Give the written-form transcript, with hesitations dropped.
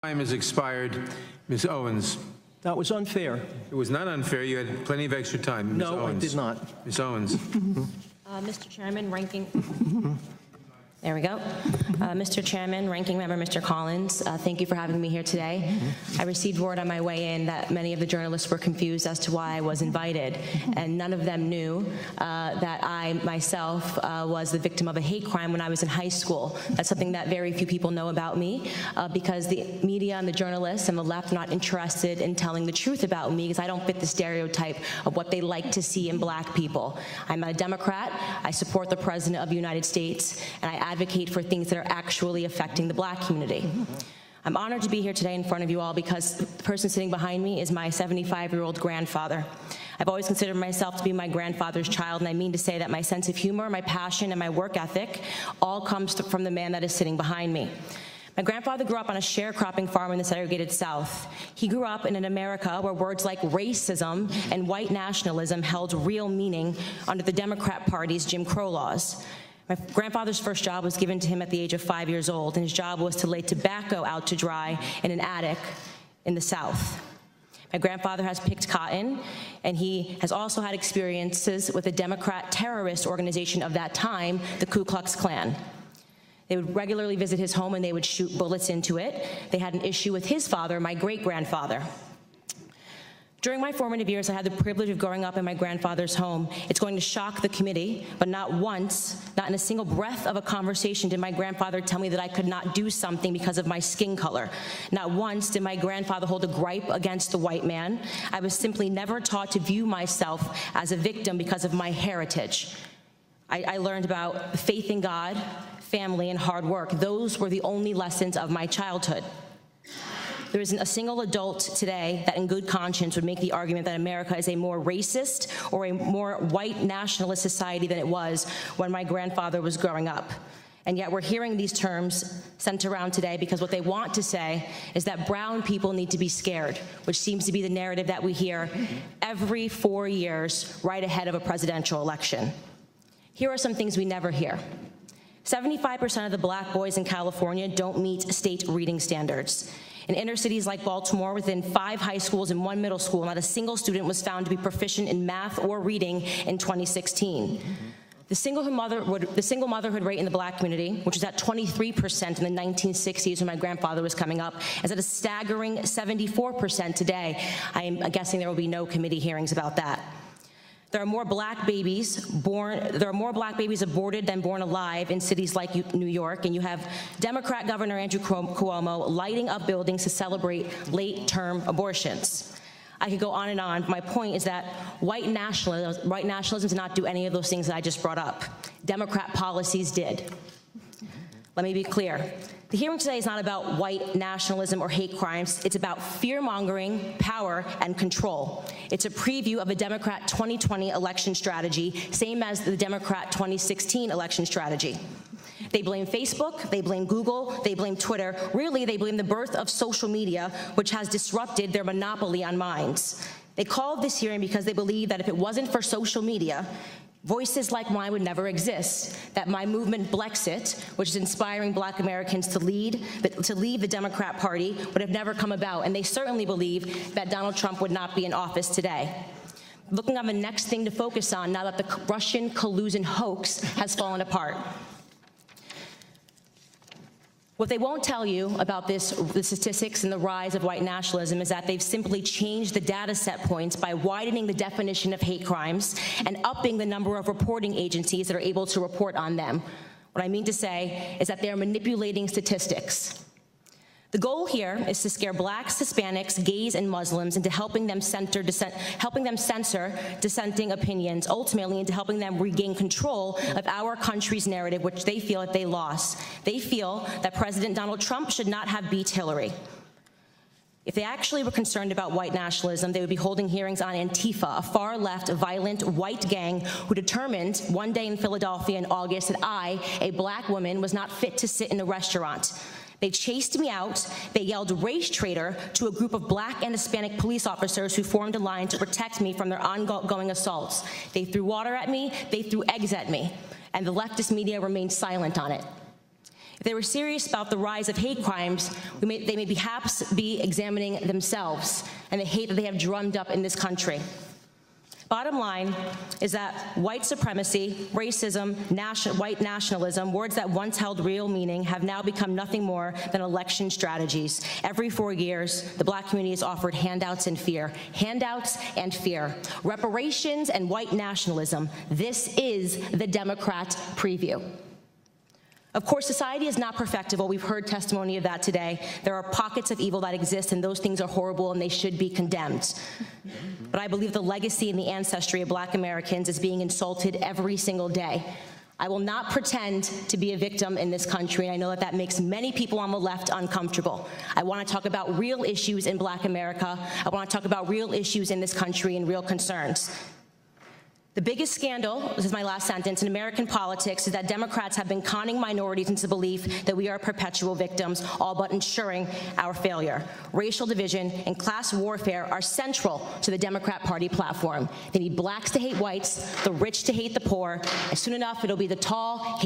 Time has expired. Ms. Owens. That was unfair. It was not unfair. You had plenty of extra time. Ms. No, Owens. I did not. Ms. Owens. Mr. Chairman, There we go. Mr. Chairman, Ranking Member Mr. Collins, thank you for having me here today. I received word on my way in that many of the journalists were confused as to why I was invited, and none of them knew that I myself was the victim of a hate crime when I was in high school. That's something that very few people know about me because the media and the journalists and the left are not interested in telling the truth about me because I don't fit the stereotype of what they like to see in black people. I'm a Democrat. I support the President of the United States, and I advocate for things that are actually affecting the black community. I'm honored to be here today in front of you all because the person sitting behind me is my 75-year-old grandfather. I've always considered myself to be my grandfather's child, and I mean to say that my sense of humor, my passion, and my work ethic all comes from the man that is sitting behind me. My grandfather grew up on a sharecropping farm in the segregated South. He grew up in an America where words like racism and white nationalism held real meaning under the Democrat Party's Jim Crow laws. My grandfather's first job was given to him at the age of 5 years old, and his job was to lay tobacco out to dry in an attic in the South. My grandfather has picked cotton, and he has also had experiences with a Democrat terrorist organization of that time, the Ku Klux Klan. They would regularly visit his home, and they would shoot bullets into it. They had an issue with his father, my great-grandfather. During my formative years, I had the privilege of growing up in my grandfather's home. It's going to shock the committee, but not once, not in a single breath of a conversation did my grandfather tell me that I could not do something because of my skin color. Not once did my grandfather hold a gripe against the white man. I was simply never taught to view myself as a victim because of my heritage. I learned about faith in God, family, and hard work. Those were the only lessons of my childhood. There isn't a single adult today that in good conscience would make the argument that America is a more racist or a more white nationalist society than it was when my grandfather was growing up. And yet we're hearing these terms sent around today because what they want to say is that brown people need to be scared, which seems to be the narrative that we hear every 4 years right ahead of a presidential election. Here are some things we never hear. 75% of the black boys in California don't meet state reading standards. In inner cities like Baltimore, within 5 high schools and 1 middle school, not a single student was found to be proficient in math or reading in 2016. The single motherhood rate in the black community, which was at 23% in the 1960s when my grandfather was coming up, is at a staggering 74% today. I am guessing there will be no committee hearings about that. There are more black babies aborted than born alive in cities like New York, and you have Democrat Governor Andrew Cuomo lighting up buildings to celebrate late-term abortions. I could go on and on. My point is that white nationalism did not do any of those things that I just brought up. Democrat policies did. Let me be clear. The hearing today is not about white nationalism or hate crimes. It's about fear-mongering, power, and control. It's a preview of a Democrat 2020 election strategy, same as the Democrat 2016 election strategy. They blame Facebook, they blame Google, they blame Twitter. Really, they blame the birth of social media, which has disrupted their monopoly on minds. They called this hearing because they believe that if it wasn't for social media, voices like mine would never exist, that my movement Blexit, which is inspiring black Americans to leave the Democrat Party, would have never come about. And they certainly believe that Donald Trump would not be in office today. Looking on the next thing to focus on now that the Russian collusion hoax has fallen apart. What they won't tell you about the statistics and the rise of white nationalism is that they've simply changed the data set points by widening the definition of hate crimes and upping the number of reporting agencies that are able to report on them. What I mean to say is that they are manipulating statistics. The goal here is to scare blacks, Hispanics, gays, and Muslims into helping them censor dissenting opinions, ultimately into helping them regain control of our country's narrative, which they feel that they lost. They feel that President Donald Trump should not have beat Hillary. If they actually were concerned about white nationalism, they would be holding hearings on Antifa, a far-left, violent, white gang who determined one day in Philadelphia in August that I, a black woman, was not fit to sit in a restaurant. They chased me out. They yelled race traitor to a group of black and Hispanic police officers who formed a line to protect me from their ongoing assaults. They threw water at me. They threw eggs at me. And the leftist media remained silent on it. If they were serious about the rise of hate crimes, they may perhaps be examining themselves and the hate that they have drummed up in this country. Bottom line is that white supremacy, racism, white nationalism, words that once held real meaning, have now become nothing more than election strategies. Every 4 years, the Black community is offered handouts and fear. Handouts and fear. Reparations and white nationalism. This is the Democrat preview. Of course, society is not perfectible. We've heard testimony of that today. There are pockets of evil that exist, and those things are horrible, and they should be condemned. But I believe the legacy and the ancestry of Black Americans is being insulted every single day. I will not pretend to be a victim in this country, and I know that that makes many people on the left uncomfortable. I want to talk about real issues in Black America. I want to talk about real issues in this country and real concerns. The biggest scandal, this is my last sentence, in American politics is that Democrats have been conning minorities into the belief that we are perpetual victims, all but ensuring our failure. Racial division and class warfare are central to the Democrat Party platform. They need blacks to hate whites, the rich to hate the poor, and soon enough it'll be the tall hate